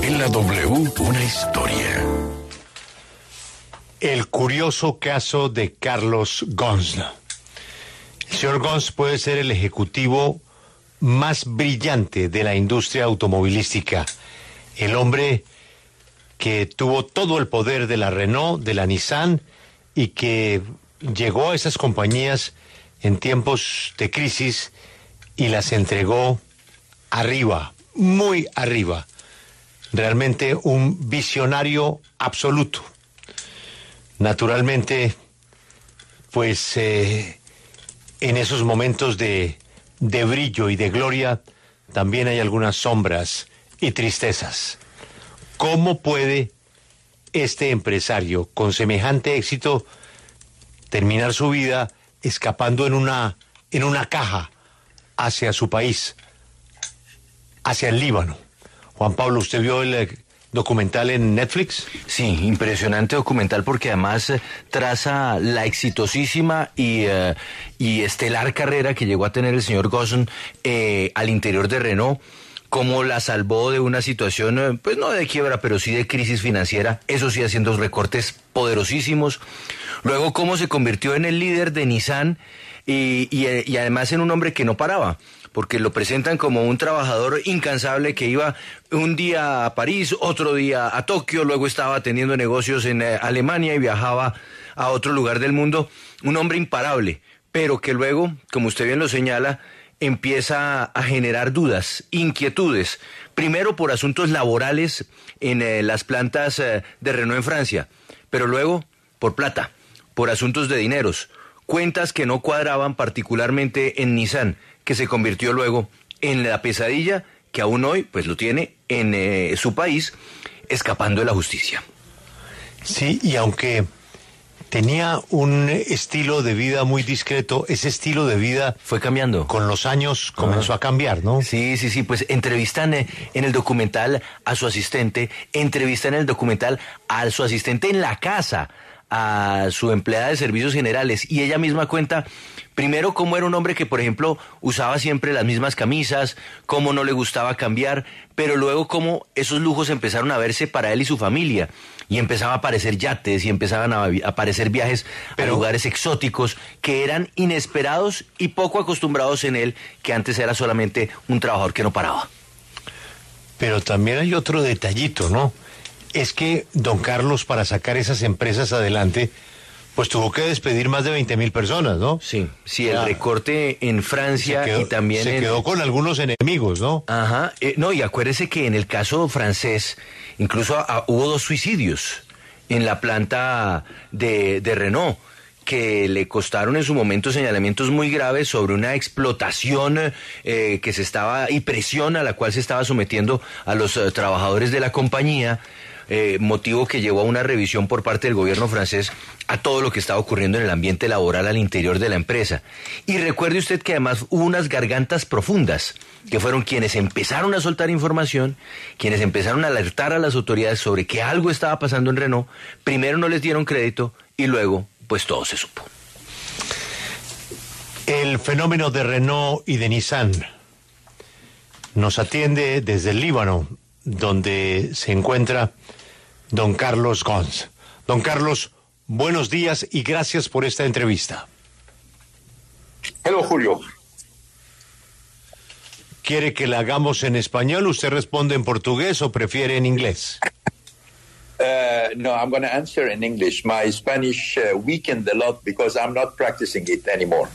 En la W, una historia. El curioso caso de Carlos Ghosn. El señor Ghosn puede ser el ejecutivo más brillante de la industria automovilística. El hombre que tuvo todo el poder de la Renault, de la Nissan, y que llegó a esas compañías en tiempos de crisis y las entregó arriba, muy arriba. Realmente un visionario absoluto. Naturalmente, pues en esos momentos de brillo y de gloria también hay algunas sombras y tristezas. ¿Cómo puede este empresario con semejante éxito terminar su vida escapando en una caja hacia su país, hacia el Líbano? Juan Pablo, ¿usted vio el documental en Netflix? Sí, impresionante documental porque además traza la exitosísima y estelar carrera que llegó a tener el señor Ghosn al interior de Renault, cómo la salvó de una situación, pues no de quiebra, pero sí de crisis financiera, eso sí haciendo recortes poderosísimos. Luego cómo se convirtió en el líder de Nissan y además en un hombre que no paraba, porque lo presentan como un trabajador incansable que iba un día a París, otro día a Tokio, luego estaba atendiendo negocios en Alemania y viajaba a otro lugar del mundo. Un hombre imparable, pero que luego, como usted bien lo señala, empieza a generar dudas, inquietudes, primero por asuntos laborales en las plantas de Renault en Francia, pero luego por plata, por asuntos de dineros, cuentas que no cuadraban particularmente en Nissan, que se convirtió luego en la pesadilla que aún hoy pues lo tiene en su país, escapando de la justicia. Sí, y aunque tenía un estilo de vida muy discreto, ese estilo de vida fue cambiando. Con los años comenzó a cambiar, ¿no? Sí, pues entrevistan en el documental a su asistente, entrevistan en el documental a su asistente en la casa, a su empleada de servicios generales, y ella misma cuenta primero cómo era un hombre que, por ejemplo, usaba siempre las mismas camisas, cómo no le gustaba cambiar, pero luego cómo esos lujos empezaron a verse para él y su familia, y empezaban a aparecer yates y empezaban a aparecer viajes a lugares exóticos que eran inesperados y poco acostumbrados en él, que antes era solamente un trabajador que no paraba. Pero también hay otro detallito, ¿no? Es que don Carlos, para sacar esas empresas adelante, pues tuvo que despedir más de 20.000 personas, ¿no? Sí, el recorte en Francia y también se quedó con algunos enemigos, ¿no? Ajá, no, y acuérdese que en el caso francés, incluso hubo 2 suicidios en la planta de Renault, que le costaron en su momento señalamientos muy graves sobre una explotación que se estaba, y presión a la cual se estaba sometiendo a los trabajadores de la compañía, motivo que llevó a una revisión por parte del gobierno francés a todo lo que estaba ocurriendo en el ambiente laboral al interior de la empresa. Y recuerde usted que además hubo unas gargantas profundas, que fueron quienes empezaron a soltar información, quienes empezaron a alertar a las autoridades sobre que algo estaba pasando en Renault. Primero no les dieron crédito y luego pues todo se supo. El fenómeno de Renault y de Nissan nos atiende desde el Líbano, donde se encuentra don Carlos Ghosn. Don Carlos, buenos días y gracias por esta entrevista. Hello, Julio. ¿Quiere que la hagamos en español? ¿Usted responde en portugués o prefiere en inglés? No, I'm going to answer in English. My Spanish weakened a lot because I'm not practicing it anymore.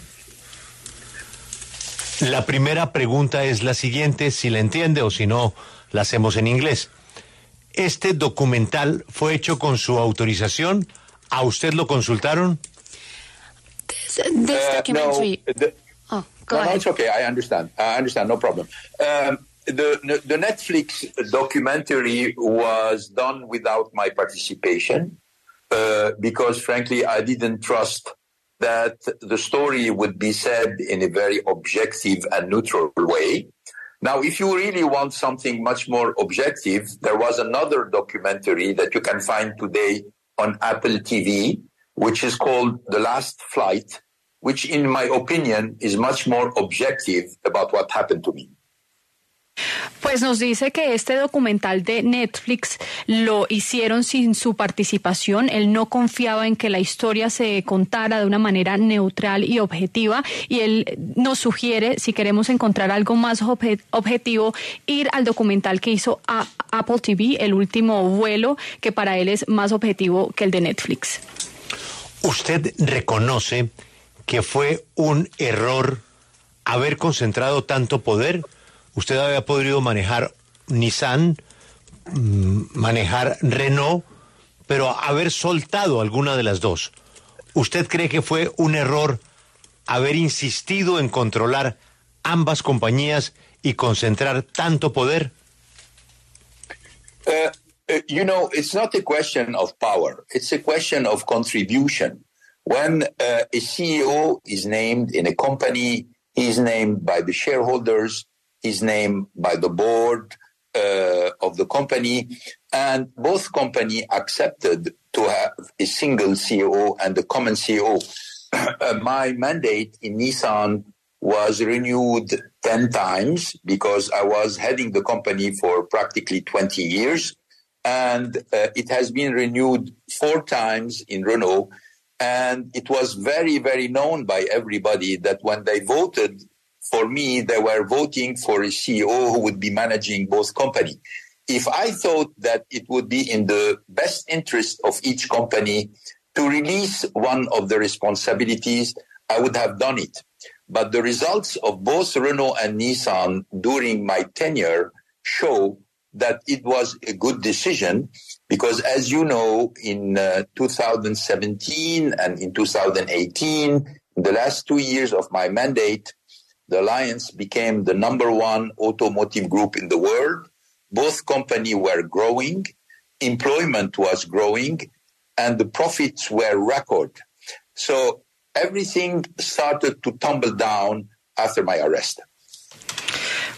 La primera pregunta es la siguiente, si la entiende o si no, la hacemos en inglés. ¿Este documental fue hecho con su autorización? ¿A usted lo consultaron? This documentary... No, it's okay. I understand, no problem. The Netflix documentary was done without my participation because, frankly, I didn't trust that the story would be said in a very objective and neutral way. Now, if you really want something much more objective, there was another documentary that you can find today on Apple TV, which is called The Last Flight, which, in my opinion, is much more objective about what happened to me. Pues nos dice que este documental de Netflix lo hicieron sin su participación. Él no confiaba en que la historia se contara de una manera neutral y objetiva, y él nos sugiere, si queremos encontrar algo más objetivo, ir al documental que hizo a Apple TV, El último vuelo, que para él es más objetivo que el de Netflix. ¿Usted reconoce que fue un error haber concentrado tanto poder? Usted había podido manejar Nissan, manejar Renault, pero haber soltado alguna de las dos. ¿Usted cree que fue un error haber insistido en controlar ambas compañías y concentrar tanto poder? It's not a question of power. It's a question of contribution. When a CEO is named in a company, he is named by the shareholders, he's named by the board of the company, and both companies accepted to have a single CEO and a common CEO. My mandate in Nissan was renewed 10 times because I was heading the company for practically 20 years, and it has been renewed 4 times in Renault, and it was very, very known by everybody that when they voted for me, they were voting for a CEO who would be managing both companies. If I thought that it would be in the best interest of each company to release one of the responsibilities, I would have done it. But the results of both Renault and Nissan during my tenure show that it was a good decision because, as you know, in 2017 and in 2018, in the last 2 years of my mandate, the Alliance became the number 1 automotive group in the world. Both companies were growing, employment was growing, and the profits were record. So everything started to tumble down after my arrest.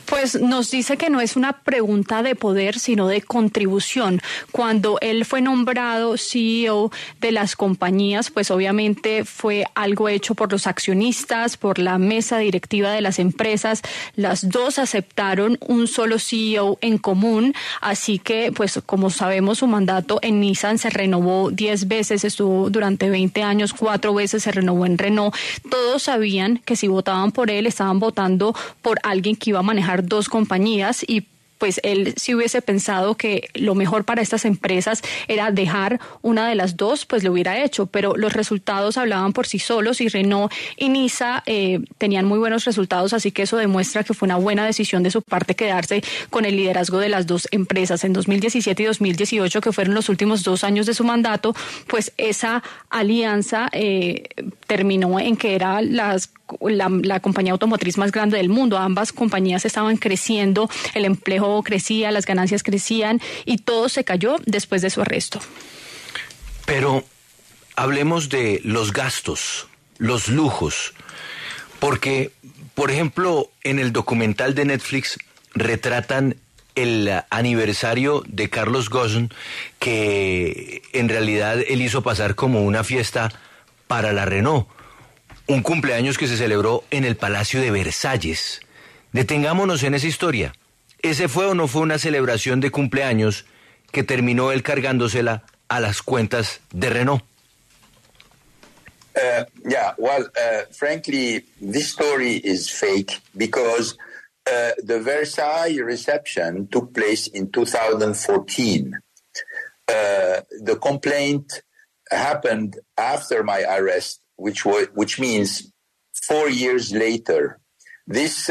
Pues nos dice que no es una pregunta de poder, sino de contribución. Cuando él fue nombrado CEO de las compañías, pues obviamente fue algo hecho por los accionistas, por la mesa directiva de las empresas. Las dos aceptaron un solo CEO en común, así que, pues como sabemos, su mandato en Nissan se renovó 10 veces, estuvo durante 20 años, 4 veces se renovó en Renault. Todos sabían que si votaban por él, estaban votando por alguien que iba a manejar 2 compañías, y pues él si hubiese pensado que lo mejor para estas empresas era dejar una de las dos, pues lo hubiera hecho, pero los resultados hablaban por sí solos y Renault y Nissan tenían muy buenos resultados, así que eso demuestra que fue una buena decisión de su parte quedarse con el liderazgo de las dos empresas. En 2017 y 2018, que fueron los últimos 2 años de su mandato, pues esa alianza terminó en que era la compañía automotriz más grande del mundo. Ambas compañías estaban creciendo, el empleo crecía, las ganancias crecían, y todo se cayó después de su arresto. Pero hablemos de los gastos, los lujos, porque, por ejemplo, en el documental de Netflix retratan el aniversario de Carlos Ghosn, que en realidad él hizo pasar como una fiesta para la Renault. Un cumpleaños que se celebró en el Palacio de Versalles. Detengámonos en esa historia. ¿Ese fue o no fue una celebración de cumpleaños que terminó él cargándosela a las cuentas de Renault? Frankly, this story is fake because the Versailles reception took place in 2014. The complaint happened after my arrest, which means 4 years later. This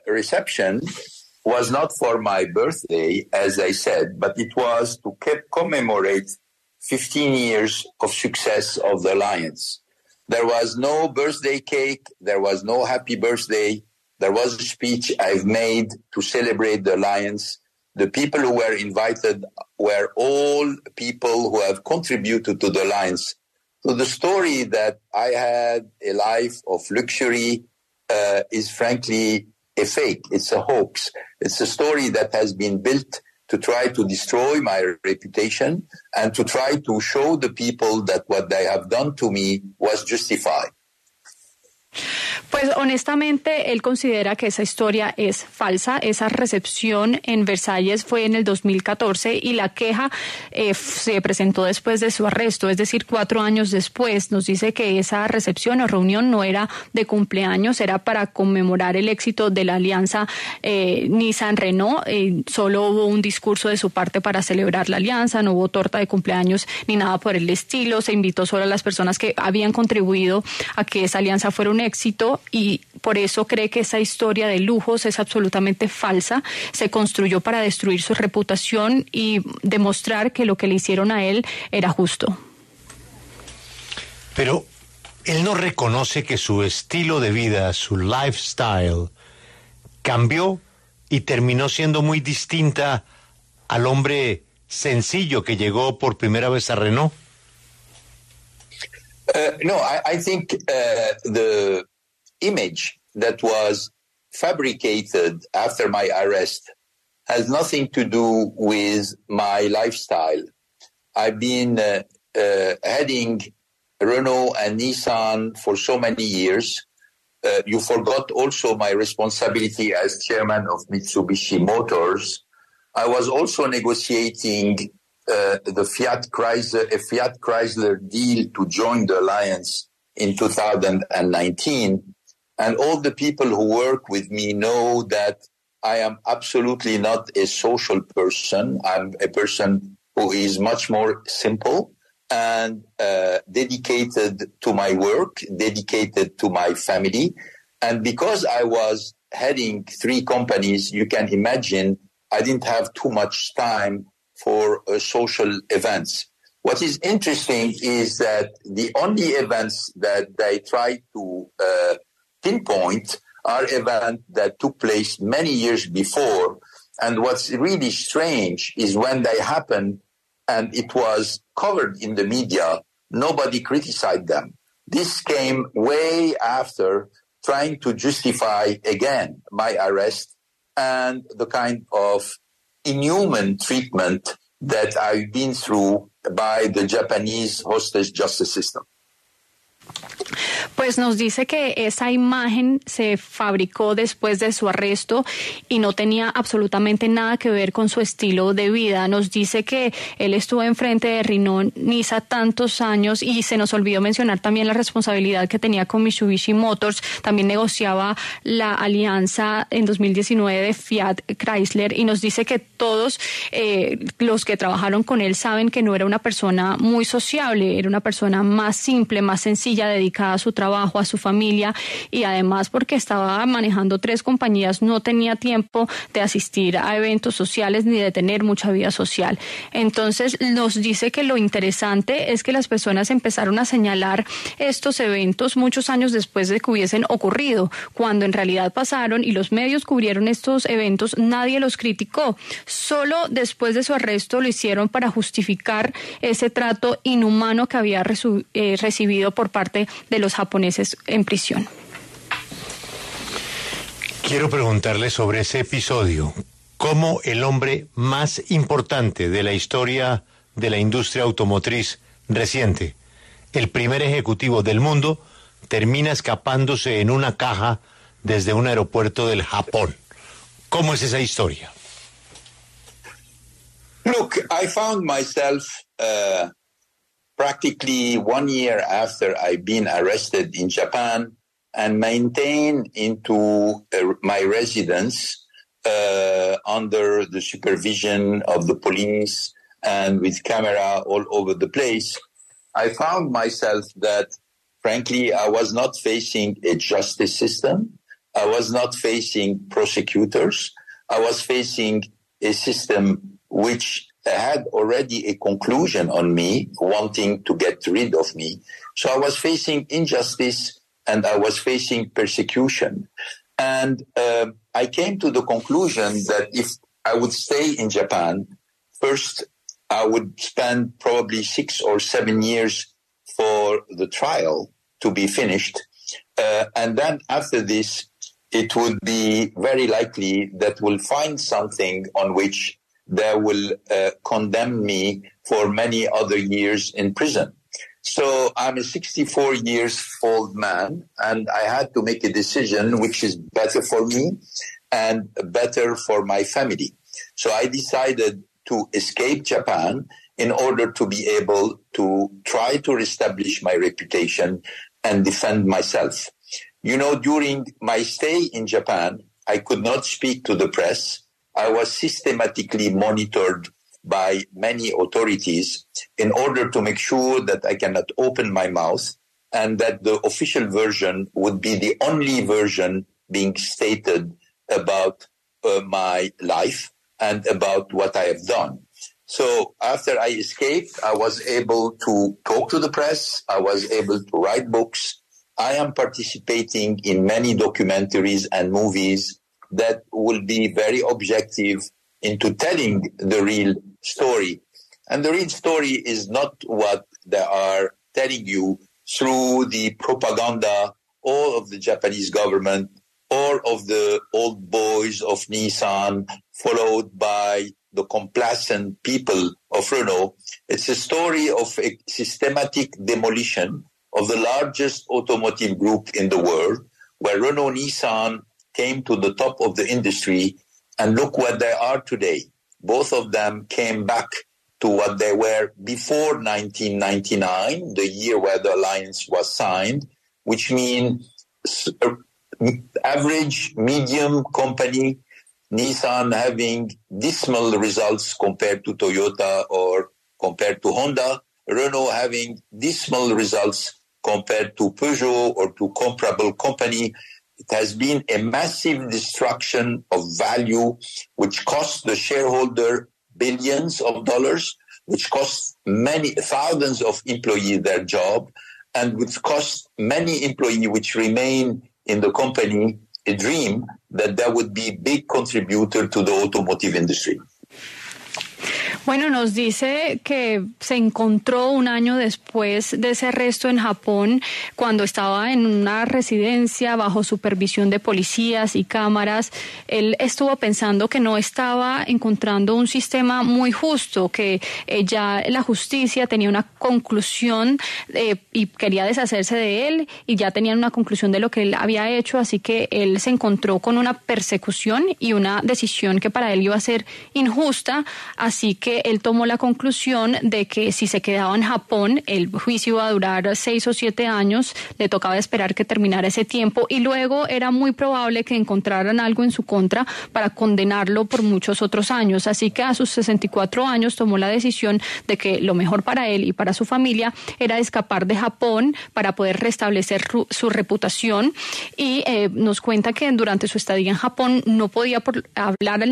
reception was not for my birthday, as I said, but it was to commemorate 15 years of success of the Alliance. There was no birthday cake. There was no happy birthday. There was a speech I've made to celebrate the Alliance. The people who were invited were all people who have contributed to the Alliance. So the story that I had a life of luxury is frankly a fake. It's a hoax. It's a story that has been built to try to destroy my reputation and to try to show the people that what they have done to me was justified. Pues honestamente él considera que esa historia es falsa. Esa recepción en Versalles fue en el 2014 y la queja se presentó después de su arresto, es decir, 4 años después. Nos dice que esa recepción o reunión no era de cumpleaños, era para conmemorar el éxito de la alianza Nissan-Renault. Solo hubo un discurso de su parte para celebrar la alianza, no hubo torta de cumpleaños ni nada por el estilo. Se invitó solo a las personas que habían contribuido a que esa alianza fuera un éxito y por eso cree que esa historia de lujos es absolutamente falsa. Se construyó para destruir su reputación y demostrar que lo que le hicieron a él era justo. Pero él no reconoce que su estilo de vida, su lifestyle, cambió y terminó siendo muy distinta al hombre sencillo que llegó por primera vez a Renault. No, I think the image that was fabricated after my arrest has nothing to do with my lifestyle. I've been heading Renault and Nissan for so many years. You forgot also my responsibility as chairman of Mitsubishi Motors. I was also negotiating the Fiat Chrysler deal to join the alliance in 2019. And all the people who work with me know that I am absolutely not a social person. I'm a person who is much more simple and dedicated to my work, dedicated to my family. And because I was heading 3 companies, you can imagine I didn't have too much time for social events. What is interesting is that the only events that they try to pinpoint are events that took place many years before. And what's really strange is when they happened and it was covered in the media, nobody criticized them. This came way after trying to justify again my arrest and the kind of inhuman treatment that I've been through by the Japanese hostage justice system. Pues nos dice que esa imagen se fabricó después de su arresto y no tenía absolutamente nada que ver con su estilo de vida. Nos dice que él estuvo enfrente de Renault Nissan tantos años y se nos olvidó mencionar también la responsabilidad que tenía con Mitsubishi Motors. También negociaba la alianza en 2019 de Fiat Chrysler y nos dice que todos los que trabajaron con él saben que no era una persona muy sociable, era una persona más simple, más sencilla, dedicada a su trabajo, a su familia y además porque estaba manejando 3 compañías no tenía tiempo de asistir a eventos sociales ni de tener mucha vida social. Entonces nos dice que lo interesante es que las personas empezaron a señalar estos eventos muchos años después de que hubiesen ocurrido, cuando en realidad pasaron y los medios cubrieron estos eventos, nadie los criticó. Solo después de su arresto lo hicieron para justificar ese trato inhumano que había recibido por parte de los japoneses en prisión. Quiero preguntarle sobre ese episodio. ¿Cómo el hombre más importante de la historia de la industria automotriz reciente, el primer ejecutivo del mundo, termina escapándose en una caja desde un aeropuerto del Japón? ¿Cómo es esa historia? Look, I found myself practically 1 year after I've been arrested in Japan and maintained into my residence under the supervision of the police and with camera all over the place. I found myself that, frankly, I was not facing a justice system. I was not facing prosecutors. I was facing a system which had already a conclusion on me, wanting to get rid of me. So I was facing injustice and I was facing persecution. And I came to the conclusion that if I would stay in Japan, first I would spend probably 6 or 7 years for the trial to be finished. And then after this, it would be very likely that we'll find something on which they will condemn me for many other years in prison. So I'm a 64 years old man, and I had to make a decision which is better for me and better for my family. So I decided to escape Japan in order to be able to try to reestablish my reputation and defend myself. You know, during my stay in Japan, I could not speak to the press. I was systematically monitored by many authorities in order to make sure that I cannot open my mouth and that the official version would be the only version being stated about my life and about what I have done. So after I escaped, I was able to talk to the press. I was able to write books. I am participating in many documentaries and movies that will be very objective into telling the real story. And the real story is not what they are telling you through the propaganda or of the Japanese government or of the old boys of Nissan, followed by the complacent people of Renault. It's a story of a systematic demolition of the largest automotive group in the world, where Renault Nissan came to the top of the industry, and look what they are today. Both of them came back to what they were before 1999, the year where the alliance was signed, which means average, medium company, Nissan having dismal results compared to Toyota or compared to Honda, Renault having dismal results compared to Peugeot or to comparable company. It has been a massive destruction of value, which costs the shareholder billions of dollars, which costs many thousands of employees their job, and which costs many employees which remain in the company a dream that they would be big contributor to the automotive industry. Bueno, nos dice que se encontró un año después de ese arresto en Japón, cuando estaba en una residencia bajo supervisión de policías y cámaras. Él estuvo pensando que no estaba encontrando un sistema muy justo, que ya la justicia tenía una conclusión y quería deshacerse de él, y ya tenían una conclusión de lo que él había hecho, así que él se encontró con una persecución y una decisión que para él iba a ser injusta, así que él tomó la conclusión de que si se quedaba en Japón, el juicio iba a durar 6 o 7 años, le tocaba esperar que terminara ese tiempo y luego era muy probable que encontraran algo en su contra para condenarlo por muchos otros años. Así que a sus 64 años tomó la decisión de que lo mejor para él y para su familia era escapar de Japón para poder restablecer su reputación, y nos cuenta que durante su estadía en Japón no podía hablar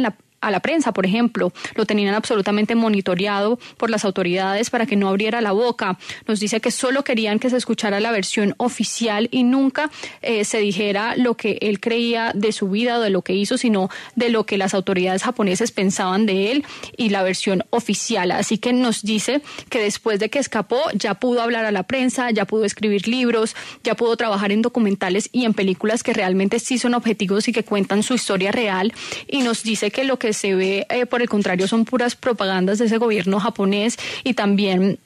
a la prensa, por ejemplo. Lo tenían absolutamente monitoreado por las autoridades para que no abriera la boca. Nos dice que solo querían que se escuchara la versión oficial y nunca se dijera lo que él creía de su vida o de lo que hizo, sino de lo que las autoridades japonesas pensaban de él y la versión oficial. Así que nos dice que después de que escapó ya pudo hablar a la prensa, ya pudo escribir libros, ya pudo trabajar en documentales y en películas que realmente sí son objetivos y que cuentan su historia real, y nos dice que lo que se ve, por el contrario, son puras propagandas de ese gobierno japonés y también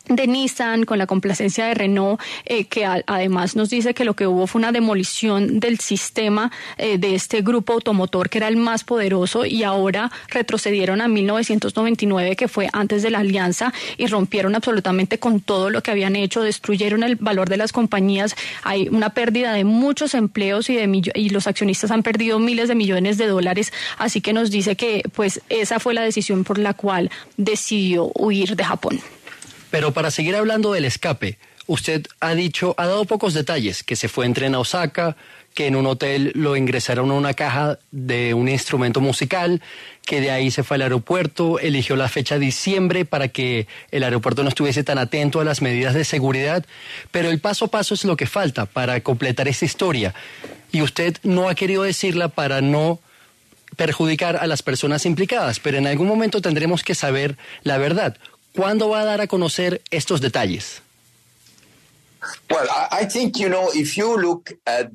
de Nissan, con la complacencia de Renault, que además nos dice que lo que hubo fue una demolición del sistema de este grupo automotor que era el más poderoso, y ahora retrocedieron a 1999, que fue antes de la alianza, y rompieron absolutamente con todo lo que habían hecho, destruyeron el valor de las compañías, hay una pérdida de muchos empleos y los accionistas han perdido miles de millones de dólares, así que nos dice que pues esa fue la decisión por la cual decidió huir de Japón. Pero para seguir hablando del escape, usted ha dado pocos detalles, que se fue en tren a Osaka, que en un hotel lo ingresaron a una caja de un instrumento musical, que de ahí se fue al aeropuerto, eligió la fecha de diciembre para que el aeropuerto no estuviese tan atento a las medidas de seguridad, pero el paso a paso es lo que falta para completar esta historia, y usted no ha querido decirla para no perjudicar a las personas implicadas, pero en algún momento tendremos que saber la verdad. ¿Cuándo va a dar a conocer estos detalles? Well, I think, if you look at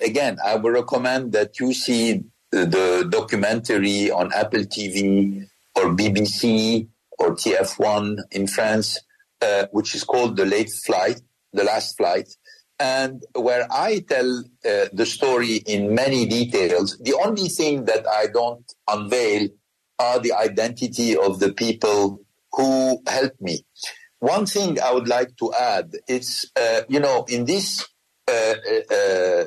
again, I would recommend that you see the documentary on Apple TV or BBC or TF1 in France which is called The Last Flight, and where I tell the story in many details. The only thing that I don't unveil are the identity of the people who helped me. One thing I would like to add is, in this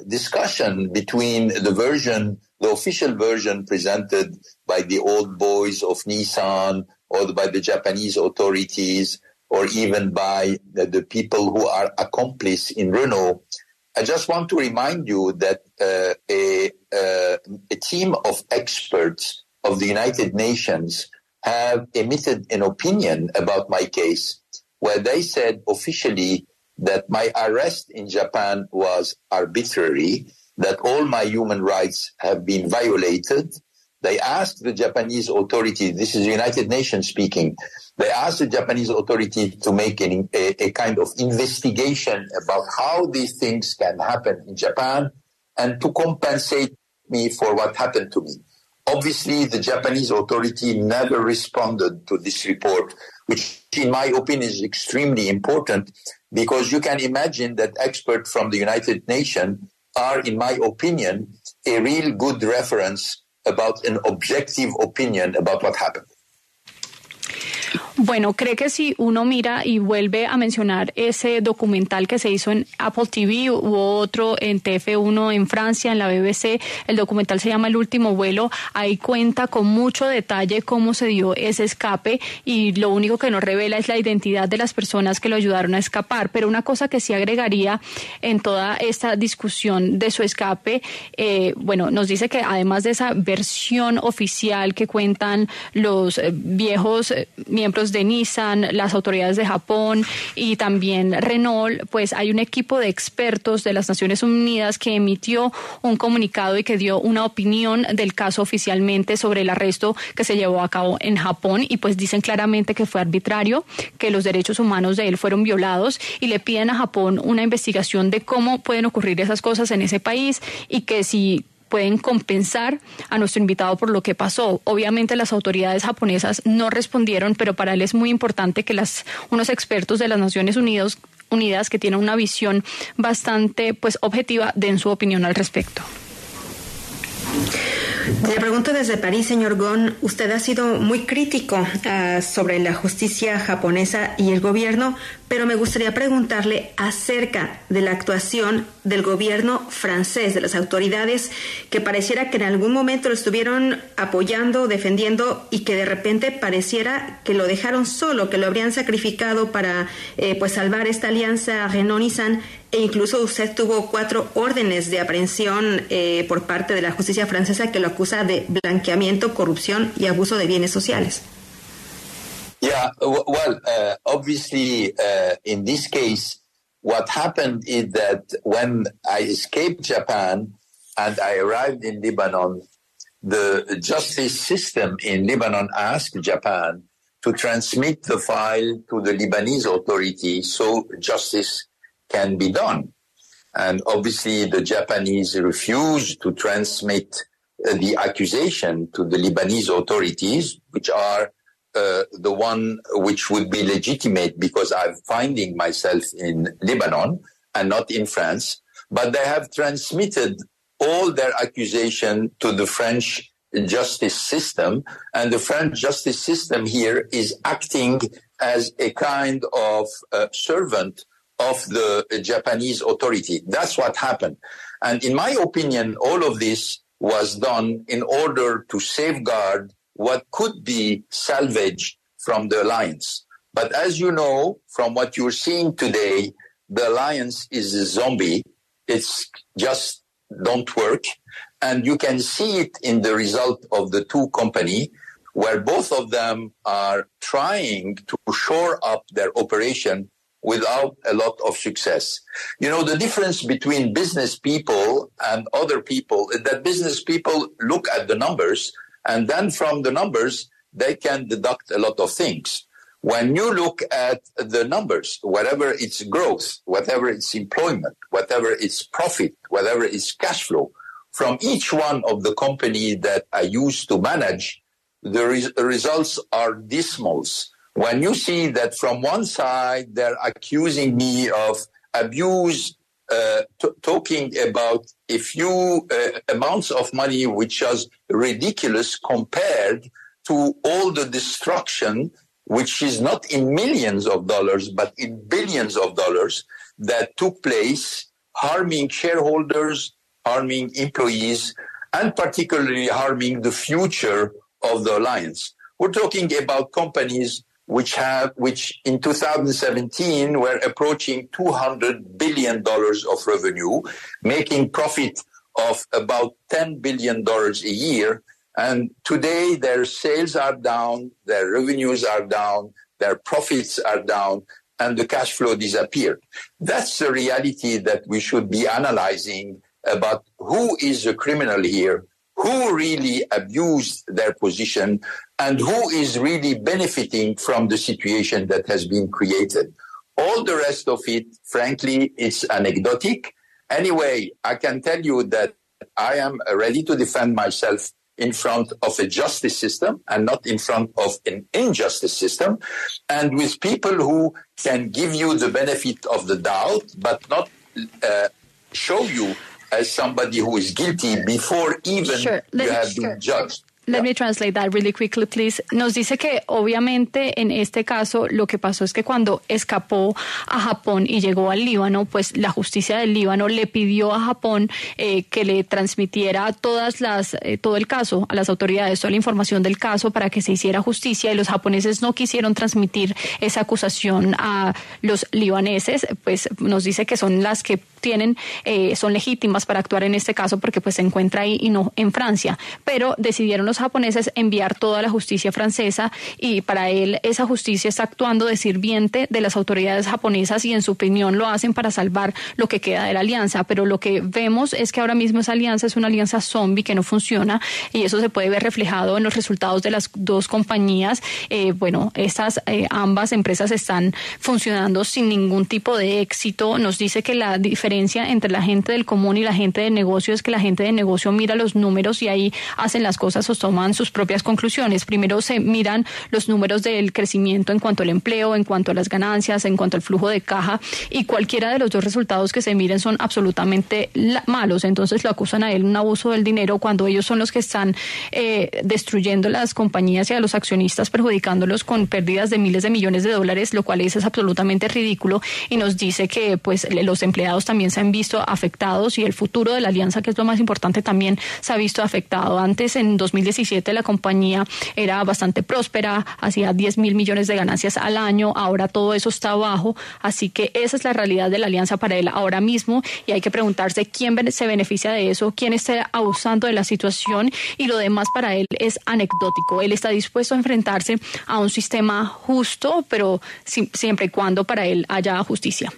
discussion between the official version presented by the old boys of Nissan or by the Japanese authorities or even by the people who are accomplices in Renault, I just want to remind you that a team of experts of the United Nations have emitted an opinion about my case where they said officially that my arrest in Japan was arbitrary, that all my human rights have been violated. They asked the Japanese authority, this is the United Nations speaking, they asked the Japanese authority to make a kind of investigation about how these things can happen in Japan and to compensate me for what happened to me. Obviously, the Japanese authority never responded to this report, which in my opinion is extremely important because you can imagine that experts from the United Nations are, in my opinion, a real good reference about an objective opinion about what happened. Bueno, cree que si uno mira y vuelve a mencionar ese documental que se hizo en Apple TV, hubo otro en TF1 en Francia, en la BBC, el documental se llama El último vuelo, ahí cuenta con mucho detalle cómo se dio ese escape y lo único que nos revela es la identidad de las personas que lo ayudaron a escapar. Pero una cosa que sí agregaría en toda esta discusión de su escape, nos dice que además de esa versión oficial que cuentan los viejos miembros de Nissan, las autoridades de Japón y también Renault, pues hay un equipo de expertos de las Naciones Unidas que emitió un comunicado y que dio una opinión del caso oficialmente sobre el arresto que se llevó a cabo en Japón y pues dicen claramente que fue arbitrario, que los derechos humanos de él fueron violados y le piden a Japón una investigación de cómo pueden ocurrir esas cosas en ese país y que si pueden compensar a nuestro invitado por lo que pasó. Obviamente las autoridades japonesas no respondieron, pero para él es muy importante que unos expertos de las Naciones Unidas que tienen una visión bastante objetiva den su opinión al respecto. Le pregunto desde París, señor Ghosn, usted ha sido muy crítico sobre la justicia japonesa y el gobierno, pero me gustaría preguntarle acerca de la actuación del gobierno francés, de las autoridades, que pareciera que en algún momento lo estuvieron apoyando, defendiendo y que de repente pareciera que lo dejaron solo, que lo habrían sacrificado para salvar esta alianza Renault-Nissan. E incluso usted tuvo 4 órdenes de aprehensión por parte de la justicia francesa que lo acusa de blanqueamiento, corrupción y abuso de bienes sociales. Yeah, obviously, in this case, what happened is that when I escaped Japan and I arrived in Lebanon, the justice system in Lebanon asked Japan to transmit the file to the Lebanese authority so justice can be done. And obviously the Japanese refused to transmit the accusation to the Lebanese authorities, which are the one which would be legitimate because I'm finding myself in Lebanon and not in France. But they have transmitted all their accusation to the French justice system. And the French justice system here is acting as a kind of servant of the Japanese authority. That's what happened. And in my opinion, all of this was done in order to safeguard what could be salvaged from the alliance. But as you know, from what you're seeing today, the alliance is a zombie. It's just don't work. And you can see it in the result of the two companies, where both of them are trying to shore up their operation without a lot of success. You know, the difference between business people and other people is that business people look at the numbers, and then from the numbers, they can deduct a lot of things. When you look at the numbers, whatever it's growth, whatever it's employment, whatever it's profit, whatever it's cash flow, from each one of the company that I used to manage, the results are dismal. when you see that from one side they're accusing me of abuse, talking about a few amounts of money which was ridiculous compared to all the destruction, which is not in millions of dollars, but in billions of dollars that took place, harming shareholders, harming employees, and particularly harming the future of the alliance. We're talking about companies which in 2017 were approaching $200 billion of revenue, making profit of about $10 billion a year. And today their sales are down, their revenues are down, their profits are down, and the cash flow disappeared. That's the reality that we should be analyzing about who is the criminal here, who really abused their position, and who is really benefiting from the situation that has been created. All the rest of it, frankly, is anecdotic. Anyway, I can tell you that I am ready to defend myself in front of a justice system and not in front of an injustice system, and with people who can give you the benefit of the doubt, but not show you as somebody who is guilty before even you have been judged. Let me translate that really quickly, please. Nos dice que obviamente en este caso lo que pasó es que cuando escapó a Japón y llegó al Líbano, pues la justicia del Líbano le pidió a Japón que le transmitiera todo el caso a las autoridades, toda la información del caso para que se hiciera justicia, y los japoneses no quisieron transmitir esa acusación a los libaneses. Pues nos dice que son las que son legítimas para actuar en este caso porque pues se encuentra ahí y no en Francia, pero decidieron los japoneses enviar toda la justicia francesa, y para él esa justicia está actuando de sirviente de las autoridades japonesas y en su opinión lo hacen para salvar lo que queda de la alianza. Pero lo que vemos es que ahora mismo esa alianza es una alianza zombie que no funciona, y eso se puede ver reflejado en los resultados de las dos compañías. Estas ambas empresas están funcionando sin ningún tipo de éxito. Nos dice que la diferencia entre la gente del común y la gente de negocio es que la gente de negocio mira los números y ahí hacen las cosas o toman sus propias conclusiones. Primero se miran los números del crecimiento en cuanto al empleo, en cuanto a las ganancias, en cuanto al flujo de caja, y cualquiera de los dos resultados que se miren son absolutamente malos. Entonces lo acusan a él un abuso del dinero cuando ellos son los que están destruyendo las compañías y a los accionistas, perjudicándolos con pérdidas de miles de millones de dólares, lo cual es absolutamente ridículo. Y nos dice que pues los empleados también se han visto afectados y el futuro de la alianza, que es lo más importante, también se ha visto afectado. Antes, en 2017, la compañía era bastante próspera, hacía 10.000 millones de ganancias al año, ahora todo eso está abajo, así que esa es la realidad de la alianza para él ahora mismo, y hay que preguntarse quién se beneficia de eso, quién está abusando de la situación, y lo demás para él es anecdótico. Él está dispuesto a enfrentarse a un sistema justo, pero siempre y cuando para él haya justicia.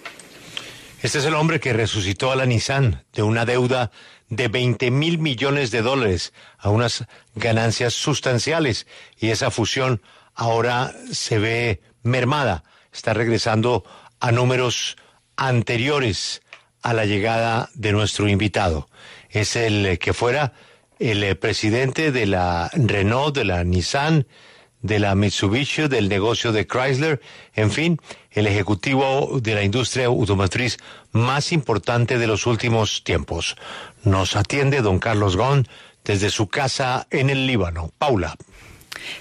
Este es el hombre que resucitó a la Nissan de una deuda de 20.000 millones de dólares a unas ganancias sustanciales, y esa fusión ahora se ve mermada, está regresando a números anteriores a la llegada de nuestro invitado. Es el que fuera el presidente de la Renault, de la Nissan, de la Mitsubishi, del negocio de Chrysler, en fin, el ejecutivo de la industria automotriz más importante de los últimos tiempos. Nos atiende don Carlos Ghosn desde su casa en el Líbano. Paula.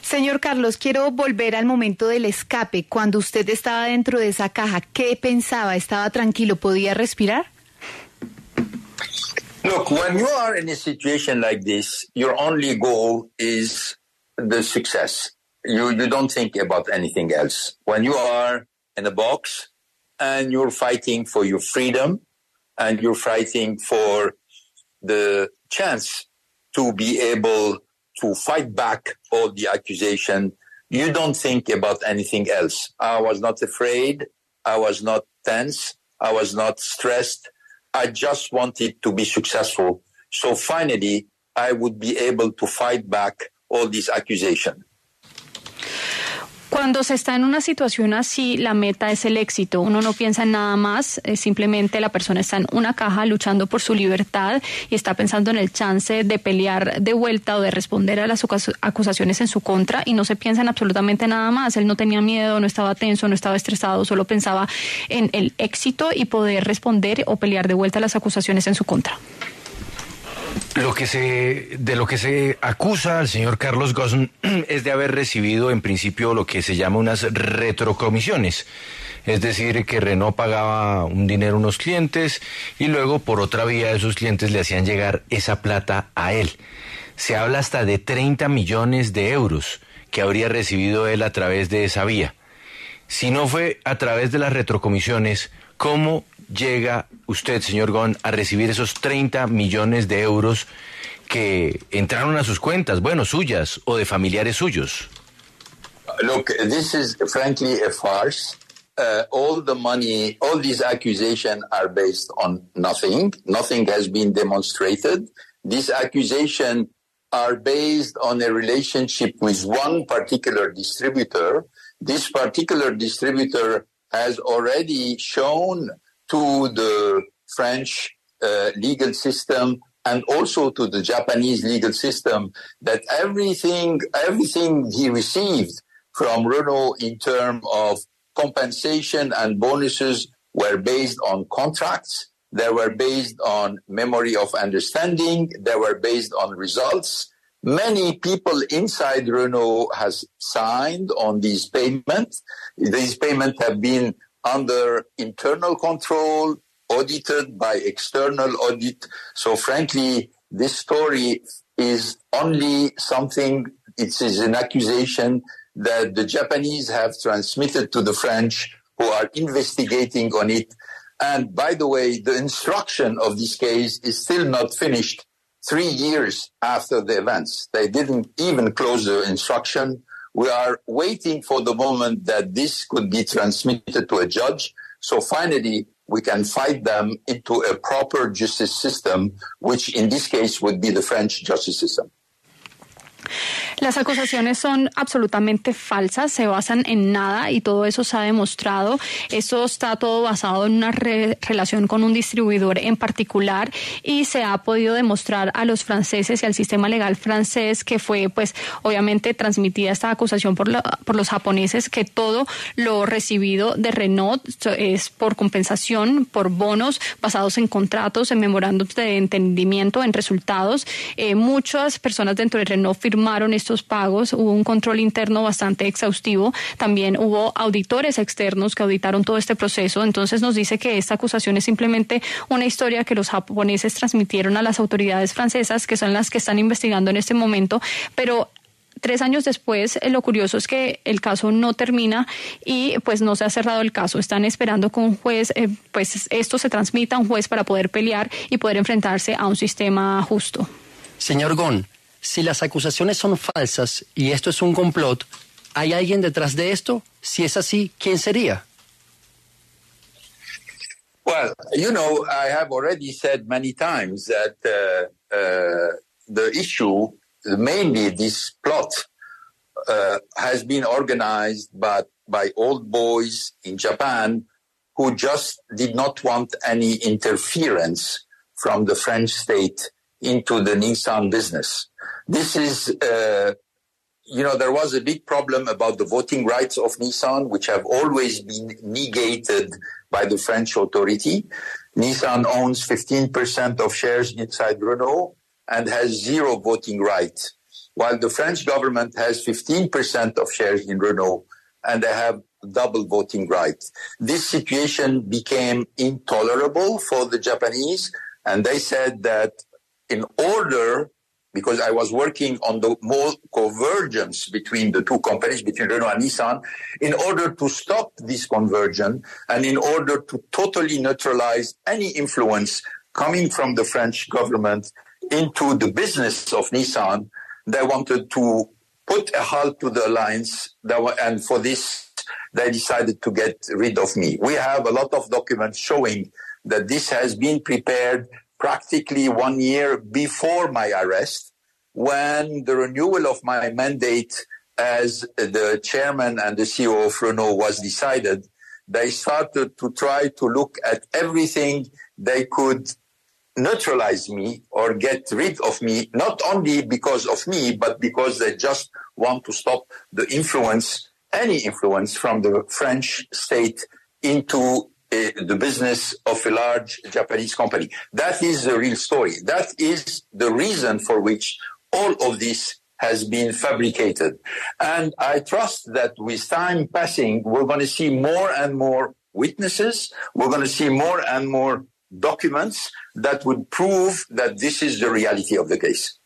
Señor Carlos, quiero volver al momento del escape. Cuando usted estaba dentro de esa caja, ¿qué pensaba? ¿Estaba tranquilo? ¿Podía respirar? Look, when you are in a situation like this, your only goal is the success. You don't think about anything else. When you are in a box and you're fighting for your freedom and you're fighting for the chance to be able to fight back all the accusation, you don't think about anything else. I was not afraid. I was not tense. I was not stressed. I just wanted to be successful. So finally, I would be able to fight back all these accusations. Cuando se está en una situación así, la meta es el éxito. Uno no piensa en nada más, simplemente la persona está en una caja luchando por su libertad y está pensando en el chance de pelear de vuelta o de responder a las acusaciones en su contra y no se piensa en absolutamente nada más. Él no tenía miedo, no estaba tenso, no estaba estresado, solo pensaba en el éxito y poder responder o pelear de vuelta a las acusaciones en su contra. De lo que se acusa al señor Carlos Ghosn es de haber recibido en principio lo que se llama unas retrocomisiones. Es decir, que Renault pagaba un dinero a unos clientes y luego por otra vía esos clientes le hacían llegar esa plata a él. Se habla hasta de 30 millones de euros que habría recibido él a través de esa vía. Si no fue a través de las retrocomisiones, ¿cómo llega usted, señor Ghosn, a recibir esos 30 millones de euros que entraron a sus cuentas, bueno, suyas o de familiares suyos? Look, this is frankly a farce. All the money, all these accusations are based on nothing. Nothing has been demonstrated. These accusations are based on a relationship with one particular distributor. This particular distributor has already shown to the French legal system and also to the Japanese legal system that everything he received from Renault in terms of compensation and bonuses were based on contracts. They were based on memory of understanding. They were based on results. Many people inside Renault has signed on these payments. These payments have been under internal control, audited by external audit. So frankly, this story is only something, it is an accusation that the Japanese have transmitted to the French, who are investigating on it. And by the way, the instruction of this case is still not finished 3 years after the events. They didn't even close the instruction. We are waiting for the moment that this could be transmitted to a judge. So finally, we can fight them into a proper justice system, which in this case would be the French justice system. Las acusaciones son absolutamente falsas, se basan en nada y todo eso se ha demostrado. Eso está todo basado en una relación con un distribuidor en particular y se ha podido demostrar a los franceses y al sistema legal francés que fue, pues, obviamente transmitida esta acusación por los japoneses, que todo lo recibido de Renault es por compensación, por bonos basados en contratos, en memorándums de entendimiento, en resultados. Muchas personas dentro de Renault firmaron estos pagos, hubo un control interno bastante exhaustivo, también hubo auditores externos que auditaron todo este proceso. Entonces nos dice que esta acusación es simplemente una historia que los japoneses transmitieron a las autoridades francesas, que son las que están investigando en este momento, pero 3 años después, lo curioso es que el caso no termina y pues no se ha cerrado el caso. Están esperando que un juez, pues esto se transmita a un juez para poder pelear y poder enfrentarse a un sistema justo. Señor Ghosn, si las acusaciones son falsas y esto es un complot, ¿hay alguien detrás de esto? Si es así, ¿quién sería? Well, you know, I have already said many times that the issue, mainly this plot, has been organized by old boys in Japan who just did not want any interference from the French state into the Nissan business. This is, you know, there was a big problem about the voting rights of Nissan, which have always been negated by the French authority. Nissan owns 15% of shares inside Renault and has 0 voting rights, while the French government has 15% of shares in Renault and they have double voting rights. This situation became intolerable for the Japanese, and they said that in order, because I was working on the more convergence between the two companies, between Renault and Nissan, in order to stop this convergence and in order to totally neutralize any influence coming from the French government into the business of Nissan, they wanted to put a halt to the alliance, and for this, they decided to get rid of me. We have a lot of documents showing that this has been prepared practically 1 year before my arrest, when the renewal of my mandate as the chairman and the CEO of Renault was decided, they started to try to look at everything they could neutralize me or get rid of me, not only because of me, but because they just want to stop the influence, any influence from the French state into the business of a large Japanese company. That is the real story. That is the reason for which all of this has been fabricated. And I trust that with time passing, we're going to see more and more witnesses. We're going to see more and more documents that would prove that this is the reality of the case.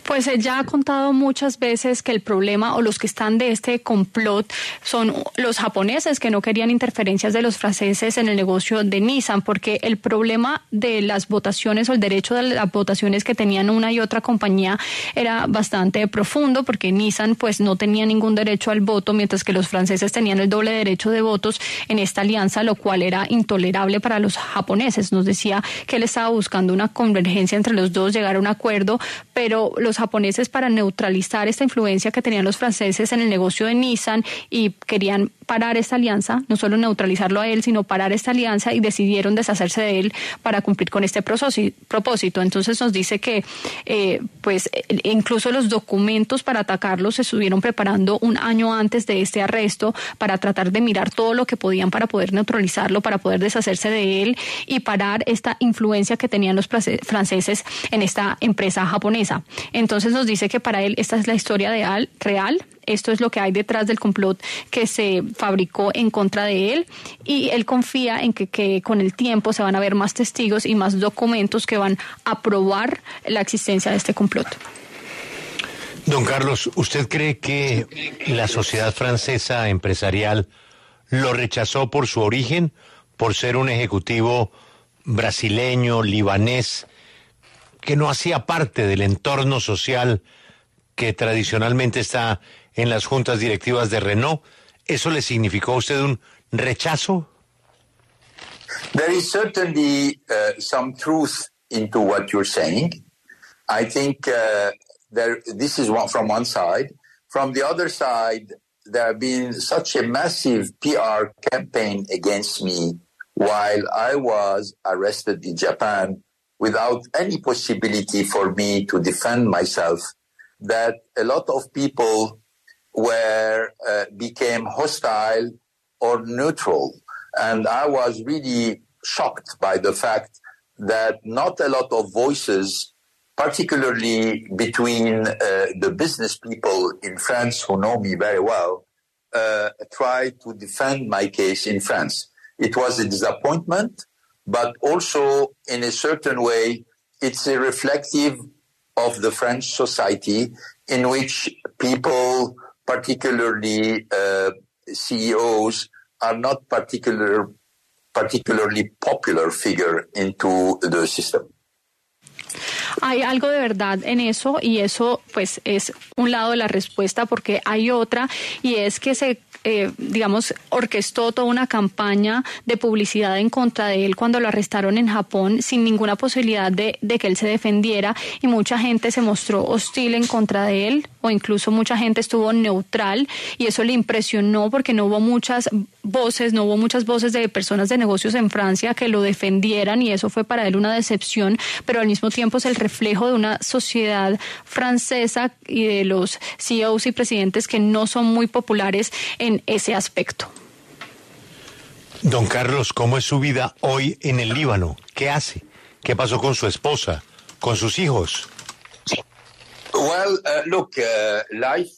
Pues ella ha contado muchas veces que el problema o los que están de este complot son los japoneses que no querían interferencias de los franceses en el negocio de Nissan, porque el problema de las votaciones o el derecho de las votaciones que tenían una y otra compañía era bastante profundo, porque Nissan pues no tenía ningún derecho al voto, mientras que los franceses tenían el doble derecho de votos en esta alianza, lo cual era intolerable para los japoneses. Nos decía que él estaba buscando una convergencia entre los dos, llegar a un acuerdo, pero los japoneses, para neutralizar esta influencia que tenían los franceses en el negocio de Nissan, y querían parar esta alianza, no solo neutralizarlo a él, sino parar esta alianza, y decidieron deshacerse de él para cumplir con este propósito. Entonces nos dice que pues incluso los documentos para atacarlo se estuvieron preparando un año antes de este arresto, para tratar de mirar todo lo que podían para poder neutralizarlo, para poder deshacerse de él y parar esta influencia que tenían los franceses en esta empresa japonesa. Entonces nos dice que para él esta es la historia real. Esto es lo que hay detrás del complot que se fabricó en contra de él, y él confía en que con el tiempo se van a ver más testigos y más documentos que van a probar la existencia de este complot. Don Carlos, ¿usted cree que la sociedad francesa empresarial lo rechazó por su origen, por ser un ejecutivo brasileño, libanés, que no hacía parte del entorno social que tradicionalmente está en las juntas directivas de Renault? ¿Eso le significó a usted un rechazo? There is certainly some truth into what you're saying. I think this is from one side. From the other side, there have been such a massive PR campaign against me while I was arrested in Japan, without any possibility for me to defend myself, that a lot of people became hostile or neutral. And I was really shocked by the fact that not a lot of voices, particularly between the business people in France who know me very well, tried to defend my case in France. It was a disappointment, but also in a certain way, it's a reflective of the French society, in which people, particularly CEOs, are not particularly popular figure into the system. Hay algo de verdad en eso, y eso pues es un lado de la respuesta, porque hay otra, y es que se orquestó toda una campaña de publicidad en contra de él cuando lo arrestaron en Japón, sin ninguna posibilidad de que él se defendiera, y mucha gente se mostró hostil en contra de él, o incluso mucha gente estuvo neutral, y eso le impresionó porque no hubo muchas voces de personas de negocios en Francia que lo defendieran, y eso fue para él una decepción, pero al mismo tiempo es el reflejo de una sociedad francesa y de los CEOs y presidentes que no son muy populares en ese aspecto. Don Carlos, ¿cómo es su vida hoy en el Líbano? ¿Qué hace? ¿Qué pasó con su esposa? ¿Con sus hijos? Well, look, life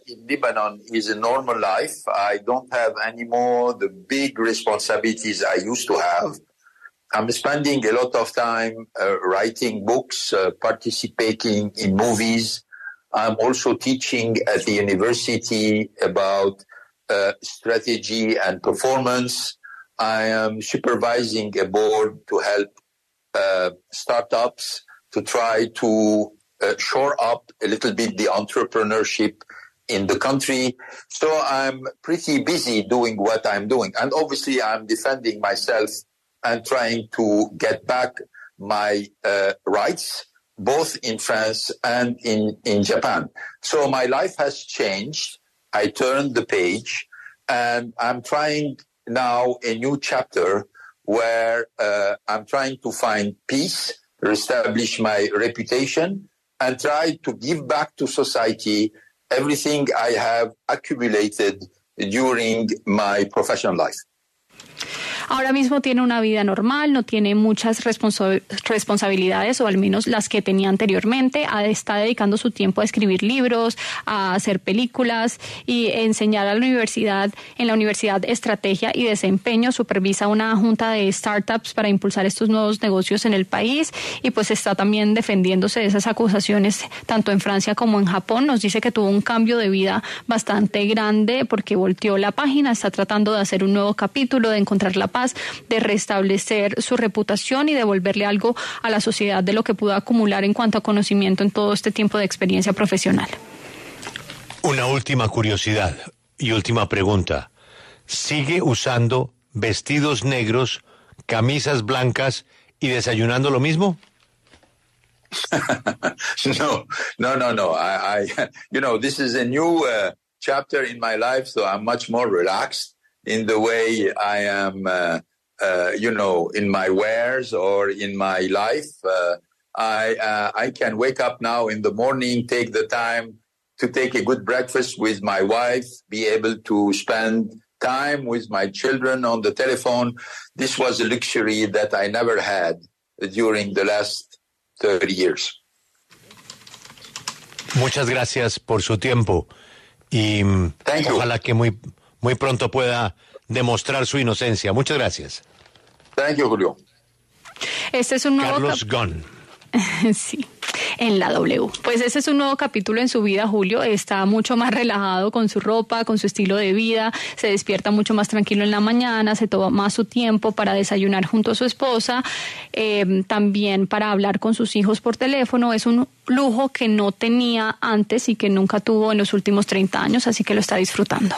in Lebanon is a normal life. I don't have anymore the big responsibilities I used to have. I'm spending a lot of time writing books, participating in movies. I'm also teaching at the university about strategy and performance. I am supervising a board to help startups to try to shore up a little bit the entrepreneurship in the country. So I'm pretty busy doing what I'm doing. And obviously I'm defending myself and trying to get back my rights, both in France and in Japan. So my life has changed. I turned the page, and I'm trying now a new chapter where I'm trying to find peace, reestablish my reputation, and try to give back to society everything I have accumulated during my professional life. Ahora mismo tiene una vida normal, no tiene muchas responsabilidades, o al menos las que tenía anteriormente. Está dedicando su tiempo a escribir libros, a hacer películas y enseñar a la universidad. En la universidad Estrategia y Desempeño supervisa una junta de startups para impulsar estos nuevos negocios en el país, y pues está también defendiéndose de esas acusaciones tanto en Francia como en Japón. Nos dice que tuvo un cambio de vida bastante grande porque volteó la página, está tratando de hacer un nuevo capítulo, de encontrar la paz, de restablecer su reputación y devolverle algo a la sociedad de lo que pudo acumular en cuanto a conocimiento en todo este tiempo de experiencia profesional. Una última curiosidad y última pregunta. ¿Sigue usando vestidos negros, camisas blancas y desayunando lo mismo? No. This is a new chapter in my life, so I'm much more relaxed in the way I am, in my wares or in my life. I can wake up now in the morning, take the time to take a good breakfast with my wife, be able to spend time with my children on the telephone. This was a luxury that I never had during the last 30 years. Muchas gracias por su tiempo y ojalá que muy pronto pueda demostrar su inocencia. Muchas gracias. Thank you, Julio. Este es un nuevo Carlos Ghosn. Sí, en la W. Pues ese es un nuevo capítulo en su vida, Julio. Está mucho más relajado con su ropa, con su estilo de vida. Se despierta mucho más tranquilo en la mañana, se toma más su tiempo para desayunar junto a su esposa, también para hablar con sus hijos por teléfono. Es un lujo que no tenía antes y que nunca tuvo en los últimos 30 años, así que lo está disfrutando.